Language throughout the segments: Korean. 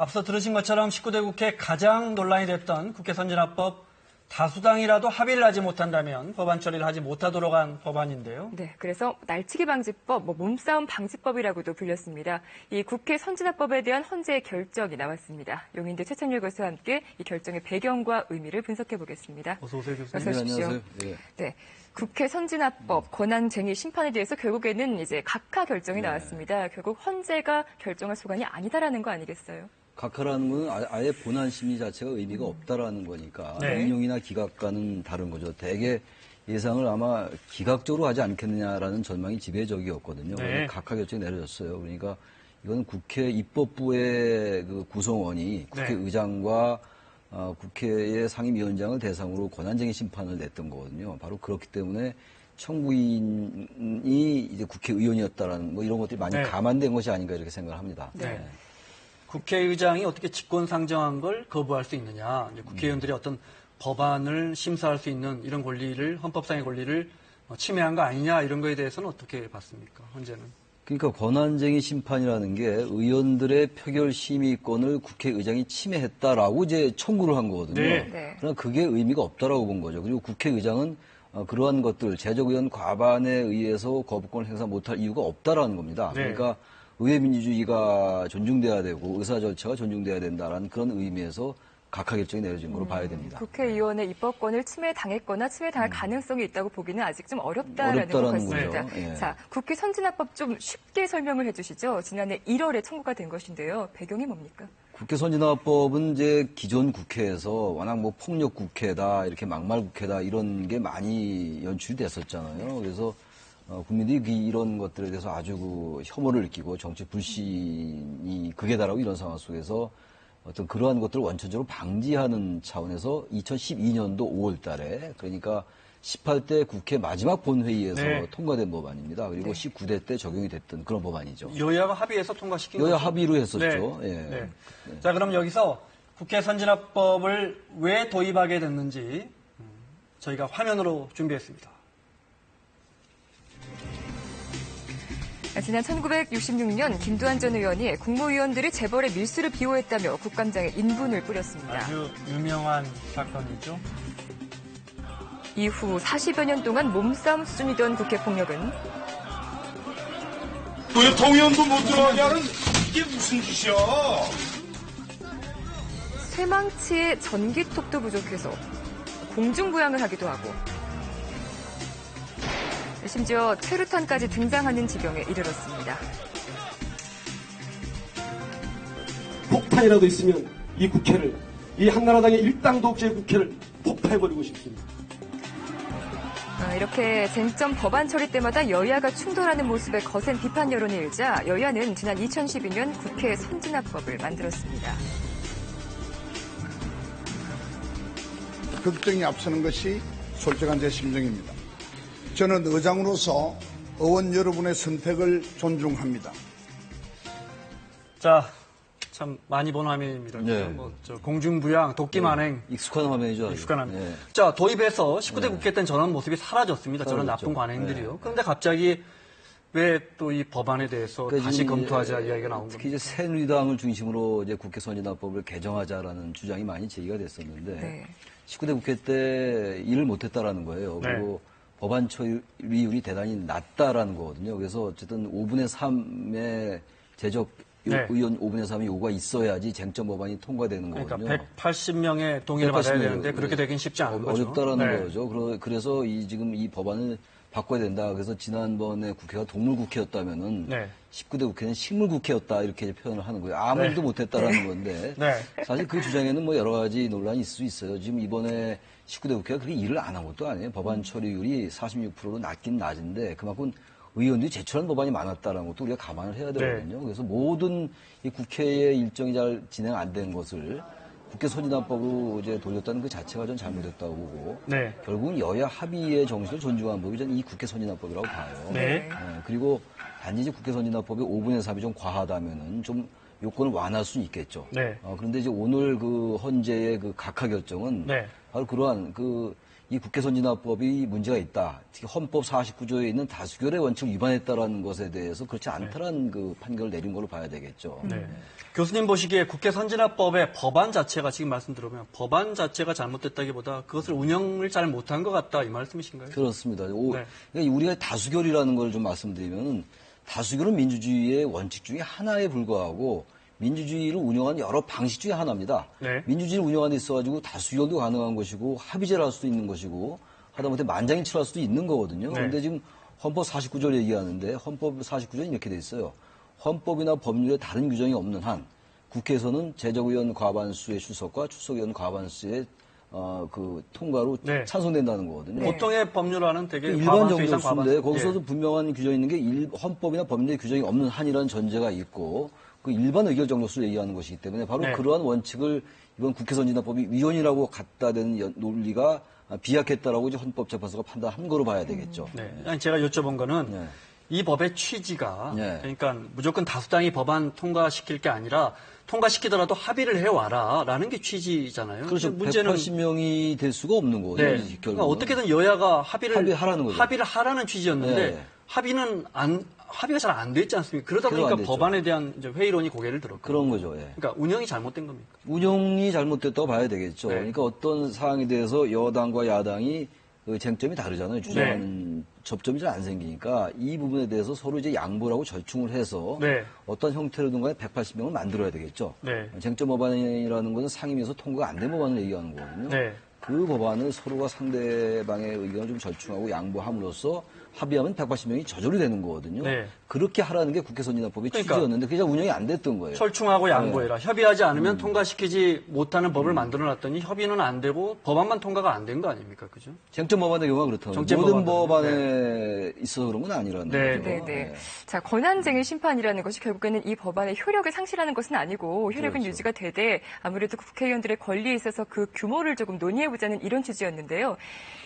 앞서 들으신 것처럼 19대 국회 가장 논란이 됐던 국회 선진화법 다수당이라도 합의를 하지 못한다면 법안 처리를 하지 못하도록 한 법안인데요. 네, 그래서 날치기 방지법, 몸싸움 방지법이라고도 불렸습니다. 이 국회 선진화법에 대한 헌재의 결정이 나왔습니다. 용인대 최찬율 교수와 함께 이 결정의 배경과 의미를 분석해 보겠습니다. 어서 오세요, 교수님. 어서 오십시오. 안녕하세요. 네. 네. 국회 선진화법 권한쟁의 심판에 대해서 결국에는 이제 각하 결정이 나왔습니다. 결국 헌재가 결정할 소관이 아니다라는 거 아니겠어요? 각하라는 건 아예 본안 심의 자체가 의미가 없다라는 거니까 네. 인용이나 기각과는 다른 거죠. 대개 예상을 아마 기각적으로 하지 않겠느냐라는 전망이 지배적이었거든요. 네. 각하 결정이 내려졌어요. 그러니까 이건 국회 입법부의 그 구성원이 국회의장과 국회의 상임위원장을 대상으로 권한쟁의 심판을 냈던 거거든요. 바로 그렇기 때문에 청구인이 이제 국회의원이었다라는 뭐 이런 것들이 많이 감안된 것이 아닌가 이렇게 생각을 합니다. 네. 국회의장이 어떻게 직권상정한 걸 거부할 수 있느냐. 이제 국회의원들이 어떤 법안을 심사할 수 있는 이런 권리를, 헌법상의 권리를 침해한 거 아니냐, 이런 거에 대해서는 어떻게 봤습니까, 헌재는? 그러니까 권한쟁의 심판이라는 게 의원들의 표결 심의권을 국회의장이 침해했다라고 이제 청구를 한 거거든요. 네. 그러나 그게 의미가 없다라고 본 거죠. 그리고 국회의장은 그러한 것들, 제적의원 과반에 의해서 거부권을 행사 못할 이유가 없다라는 겁니다. 네. 그러니까 의회 민주주의가 존중돼야 되고 의사 절차가 존중돼야 된다라는 그런 의미에서 각하 결정이 내려진 걸로 봐야 됩니다. 국회의원의 입법권을 침해당했거나 침해당할 가능성이 있다고 보기는 아직 좀 어렵다라는 것 어렵다라는 같습니다. 거죠. 예. 자, 국회 선진화법 좀 쉽게 설명을 해주시죠. 지난해 1월에 청구가 된 것인데요. 배경이 뭡니까? 국회 선진화법은 이제 기존 국회에서 워낙 뭐 폭력 국회다, 이렇게 막말 국회다 이런 게 많이 연출이 됐었잖아요. 그래서 국민들이 이런 것들에 대해서 아주 그 혐오를 느끼고 정치 불신이 극에 달하고 이런 상황 속에서 어떤 그러한 것들을 원천적으로 방지하는 차원에서 2012년도 5월 달에 그러니까 18대 국회 마지막 본회의에서 통과된 법안입니다. 그리고 19대 때 적용이 됐던 그런 법안이죠. 여야가 합의해서 통과시킨 여야 거죠? 합의로 했었죠. 네. 자, 그럼 여기서 국회 선진화법을 왜 도입하게 됐는지 저희가 화면으로 준비했습니다. 지난 1966년 김두한 전 의원이 국무위원들이 재벌의 밀수를 비호했다며 국감장에 인분을 뿌렸습니다. 아주 유명한 사건이죠. 이후 40여 년 동안 몸싸움 수준이던 국회폭력은 왜 통의원도 못 들어가게 하는 이게 무슨 짓이야? 쇠망치에 전기톱도 부족해서 공중부양을 하기도 하고 심지어 최루탄까지 등장하는 지경에 이르렀습니다. 폭탄이라도 있으면 이 국회를, 이 한나라당의 일당 독재 국회를 폭파해버리고 싶습니다. 이렇게 쟁점 법안 처리 때마다 여야가 충돌하는 모습에 거센 비판 여론이 일자 여야는 지난 2012년 국회 선진화법을 만들었습니다. 걱정이 앞서는 것이 솔직한 제 심정입니다. 저는 의장으로서 의원 여러분의 선택을 존중합니다. 자, 참 많이 본 화면입니다. 네. 공중부양, 도끼만행. 익숙한 화면이죠. 익숙한 화면. 네. 자, 도입해서 19대 국회 때는 저런 모습이 사라졌습니다. 저런 사라졌죠. 나쁜 관행들이요. 그런데 갑자기 왜 또 이 법안에 대해서 그러니까 다시 지금 검토하자 이야기가 나온 겁니다. 특히 이제 새누리당을 중심으로 이제 국회 선진화법을 개정하자라는 주장이 많이 제기가 됐었는데 19대 국회 때 일을 못했다라는 거예요. 그리고 법안 처리율이 대단히 낮다라는 거거든요. 그래서 어쨌든 5분의 3의 제적 의원 5분의 3의 요구가 있어야지 쟁점 법안이 통과되는 거거든요. 그러니까 180명의 동의를 받아야 되는데 그렇게 되긴 쉽지 않은 거죠. 어렵다라는 거죠. 그래서 지금 이 법안을 바꿔야 된다. 그래서 지난번에 국회가 동물국회였다면은 19대 국회는 식물국회였다 이렇게 이제 표현을 하는 거예요. 아무 일도 못했다라는 건데 사실 그 주장에는 뭐 여러 가지 논란이 있을 수 있어요. 지금 이번에 19대 국회가 그렇게 일을 안 한 것도 아니에요. 법안 처리율이 46%로 낮긴 낮은데 그만큼 의원들이 제출한 법안이 많았다는 것도 우리가 감안을 해야 되거든요. 그래서 모든 이 국회의 일정이 잘 진행 안 된 것을 국회 선진화법으로 이제 돌렸다는 그 자체가 전 잘못됐다고 보고 결국은 여야 합의의 정신을 존중한 법이 저는 이 국회 선진화법이라고 봐요. 그리고 단지 이제 국회 선진화법의 5분의 3이 좀 과하다면은 좀 요건을 완화할 수는 있겠죠. 그런데 이제 오늘 그 헌재의 그 각하 결정은 바로 그러한 그 이 국회 선진화법이 문제가 있다. 특히 헌법 49조에 있는 다수결의 원칙을 위반했다라는 것에 대해서 그렇지 않다라는 그 판결을 내린 걸로 봐야 되겠죠. 네. 교수님 보시기에 국회 선진화법의 법안 자체가 지금 말씀 들어보면 법안 자체가 잘못됐다기보다 그것을 운영을 잘 못한 것 같다 이 말씀이신가요? 그렇습니다. 네. 그러니까 우리가 다수결이라는 걸 좀 말씀드리면 다수결은 민주주의의 원칙 중에 하나에 불과하고 민주주의를 운영하는 여러 방식 중에 하나입니다. 네. 민주주의를 운영하는 데 있어가지고 다수결도 가능한 것이고 합의제를 할 수도 있는 것이고 하다못해 만장일치를 할 수도 있는 거거든요. 네. 그런데 지금 헌법 49조를 얘기하는데 헌법 49조는 이렇게 돼 있어요. 헌법이나 법률에 다른 규정이 없는 한 국회에서는 제적의원 과반수의 출석과 출석의원 과반수의 그 통과로 네. 찬성된다는 거거든요. 보통의 법률안은 되게 일반 과반수 이상 정도수인데 과반수. 거기서도 분명한 규정이 있는 게 헌법이나 법률에 규정이 없는 한이라는 전제가 있고 그 일반 의결 정도수를 얘기하는 것이기 때문에 바로 네. 그러한 원칙을 이번 국회 선진화법이 위헌이라고 갖다 대는 논리가 비약했다라고 이제 헌법재판소가 판단한 거로 봐야 되겠죠. 네. 아니, 제가 여쭤본 거는 네. 이 법의 취지가 네. 그러니까 무조건 다수당이 법안 통과시킬 게 아니라 통과시키더라도 합의를 해와라라는 게 취지잖아요. 그렇죠. 문제는 180명이 될 수가 없는 거죠. 네. 결국은. 그러니까 어떻게든 여야가 합의하라는 거죠. 합의를 하라는 취지였는데 네. 합의가 잘 안 돼 있지 않습니까? 그러다 그래도 보니까 안 됐죠. 법안에 대한 이제 회의론이 고개를 들었고. 그런 거죠. 예. 그러니까 운영이 잘못된 겁니까? 운영이 잘못됐다고 봐야 되겠죠. 네. 그러니까 어떤 사항에 대해서 여당과 야당이 그 쟁점이 다르잖아요. 주장하는 접점이 잘 안 생기니까 이 부분에 대해서 서로 이제 양보를 하고 절충을 해서 네. 어떤 형태로든 간에 180명을 만들어야 되겠죠. 네. 쟁점 법안이라는 것은 상임위에서 통과가 안 된 법안을 얘기하는 거거든요. 네. 그 법안을 서로가 상대방의 의견을 좀 절충하고 양보함으로써 합의하면 180명이 저절로 되는 거거든요. 네. 그렇게 하라는 게 국회 선진화법의 그러니까 취지였는데 그게 잘 운영이 안 됐던 거예요. 철충하고 양보해라. 협의하지 않으면 통과시키지 못하는 법을 만들어놨더니 협의는 안 되고 법안만 통과가 안 된 거 아닙니까? 그죠? 쟁점 법안의 경우가 그렇다고 정책 모든 법안은, 법안에 있어서 그런 건 아니라는 네, 거죠. 네, 네. 자, 권한쟁의 심판이라는 것이 결국에는 이 법안의 효력을 상실하는 것은 아니고 효력은 그렇죠. 유지가 되되 아무래도 국회의원들의 권리에 있어서 그 규모를 조금 논의해보자는 이런 취지였는데요.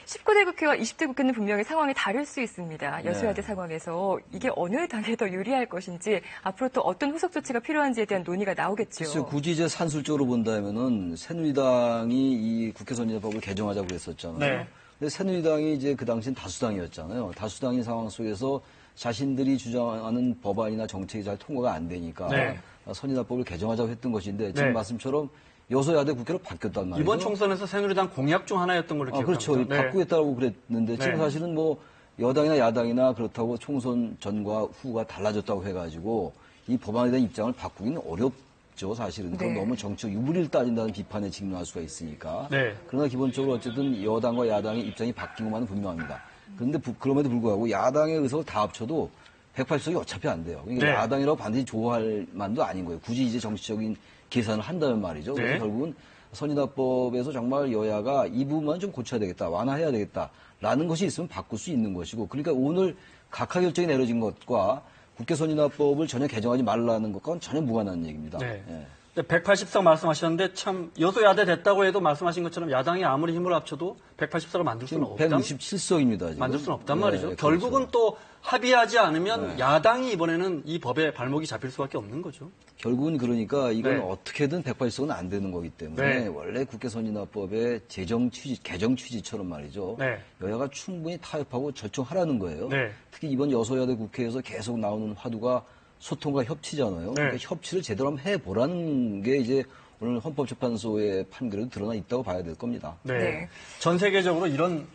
19대 국회와 20대 국회는 분명히 상황이 다를 수 있습니다. 여소야대 상황에서 이게 어느 당에 더 유리할 것인지 앞으로 또 어떤 후속 조치가 필요한지에 대한 논의가 나오겠죠. 글쎄요, 굳이 이제 산술적으로 본다면은 새누리당이 이 국회 선진화법을 개정하자고 그랬었잖아요. 네. 근데 새누리당이 이제 그 당시엔 다수당이었잖아요. 다수당인 상황 속에서 자신들이 주장하는 법안이나 정책이 잘 통과가 안 되니까 네. 선진화법을 개정하자고 했던 것인데 지금 네. 말씀처럼 여소야대 국회로 바뀌었단 말이죠. 이번 총선에서 새누리당 공약 중 하나였던 걸로 기억합니다. 그렇죠. 네. 바꾸겠다고 그랬는데 지금 네. 사실은 뭐 여당이나 야당이나 그렇다고 총선 전과 후가 달라졌다고 해가지고 이 법안에 대한 입장을 바꾸기는 어렵죠. 사실은. 그건 네. 너무 정치적 유불리를 따진다는 비판에 직면할 수가 있으니까. 네. 그러나 기본적으로 어쨌든 여당과 야당의 입장이 바뀐 것만은 분명합니다. 그런데 그럼에도 불구하고 야당의 의석을 다 합쳐도 180석이 어차피 안 돼요. 그러니까 네. 야당이라고 반드시 좋아할 만도 아닌 거예요. 굳이 이제 정치적인 계산을 한다면 말이죠. 그래서 네. 결국은 선진화법에서 정말 여야가 이 부분만 좀 고쳐야 되겠다, 완화해야 되겠다라는 것이 있으면 바꿀 수 있는 것이고, 그러니까 오늘 각하 결정이 내려진 것과 국회 선진화법을 전혀 개정하지 말라는 것과는 전혀 무관한 얘기입니다. 네. 예. 180석 말씀하셨는데 참 여소야대 됐다고 해도 말씀하신 것처럼 야당이 아무리 힘을 합쳐도 180석을 만들 수는 지금 없다. 167석입니다. 만들 수는 없단 말이죠. 네, 결국은 그렇죠. 또 합의하지 않으면 야당이 이번에는 이 법에 발목이 잡힐 수밖에 없는 거죠. 결국은 그러니까 이건 네. 어떻게든 180석은 안 되는 거기 때문에 네. 원래 국회 선진화법의 개정 취지처럼 말이죠. 네. 여야가 충분히 타협하고 절충하라는 거예요. 네. 특히 이번 여소야대 국회에서 계속 나오는 화두가 소통과 협치잖아요. 네. 그러니까 협치를 제대로 한번 해보라는 게 이제 오늘 헌법재판소의 판결에도 드러나 있다고 봐야 될 겁니다. 네. 네. 전 세계적으로 이런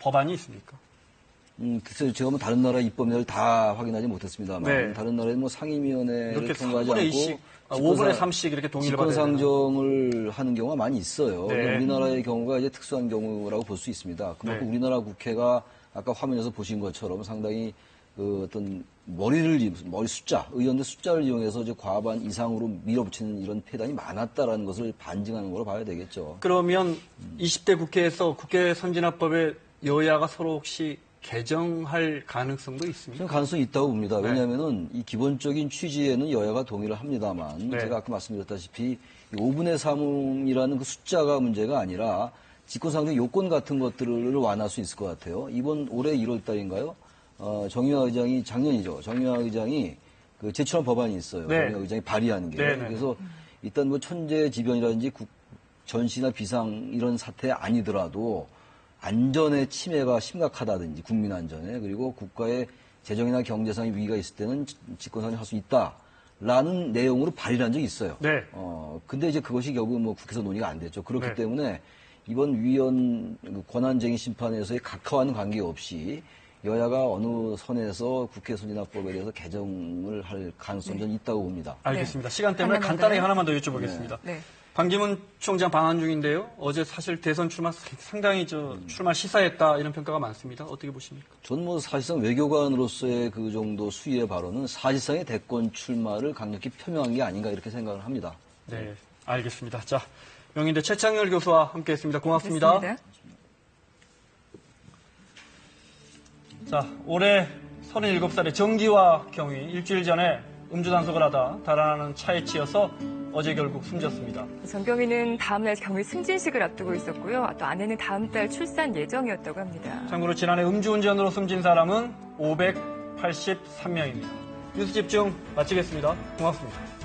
법안이 있습니까? 글쎄요, 제가 뭐 다른 나라 입법례를 다 확인하지 못했습니다만 네. 다른 나라에는 뭐 상임위원회를 이렇게 통과하지 3분의 않고 2씩, 5분의 3씩 이렇게 동의를 받아야 되나? 직권상정을 하는 경우가 많이 있어요. 네. 근데 우리나라의 경우가 이제 특수한 경우라고 볼 수 있습니다. 그만큼 네. 우리나라 국회가 아까 화면에서 보신 것처럼 상당히 그 어떤 머리 숫자, 의원들 숫자를 이용해서 이제 과반 이상으로 밀어붙이는 이런 폐단이 많았다라는 것을 반증하는 걸로 봐야 되겠죠. 그러면 20대 국회에서 국회 선진화법에 여야가 서로 혹시 개정할 가능성도 있습니까? 저는 가능성이 있다고 봅니다. 네. 왜냐하면은 이 기본적인 취지에는 여야가 동의를 합니다만 네. 제가 아까 말씀드렸다시피 5분의 3이라는 그 숫자가 문제가 아니라 직권상정 요건 같은 것들을 완화할 수 있을 것 같아요. 이번 올해 1월 달인가요? 정의화 의장이 작년이죠. 정의화 의장이 그 제출한 법안이 있어요. 네. 정의화 의장이 발의하는 게. 네, 네. 그래서 일단 뭐 천재지변이라든지 전시나 비상 이런 사태 아니더라도 안전의 침해가 심각하다든지 국민 안전에 그리고 국가의 재정이나 경제상의 위기가 있을 때는 직권상정을 할 수 있다라는 내용으로 발의를 한 적이 있어요. 네. 근데 이제 그것이 결국 뭐 국회에서 논의가 안 됐죠. 그렇기 네. 때문에 이번 위헌 권한쟁의 심판에서의 각하와는 관계없이 여야가 어느 선에서 국회 선진화법에 대해서 개정을 할 가능성이 저는 있다고 봅니다. 알겠습니다. 시간 때문에 간단하게 하나만 더 여쭤보겠습니다. 네. 반기문 총장 방한 중인데요. 어제 사실 대선 출마 상당히 출마 시사했다 이런 평가가 많습니다. 어떻게 보십니까? 저는 뭐 사실상 외교관으로서의 그 정도 수위의 발언은 사실상의 대권 출마를 강력히 표명한 게 아닌가 이렇게 생각을 합니다. 네, 알겠습니다. 자, 명인대 최창렬 교수와 함께했습니다. 고맙습니다. 그렇습니다. 자, 올해 37살의 정기화 경위 일주일 전에 음주 단속을 하다 달아나는 차에 치여서 어제 결국 숨졌습니다. 정경위는 다음 날 경위 승진식을 앞두고 있었고요. 또 아내는 다음 달 출산 예정이었다고 합니다. 참고로 지난해 음주운전으로 숨진 사람은 583명입니다. 뉴스 집중 마치겠습니다. 고맙습니다.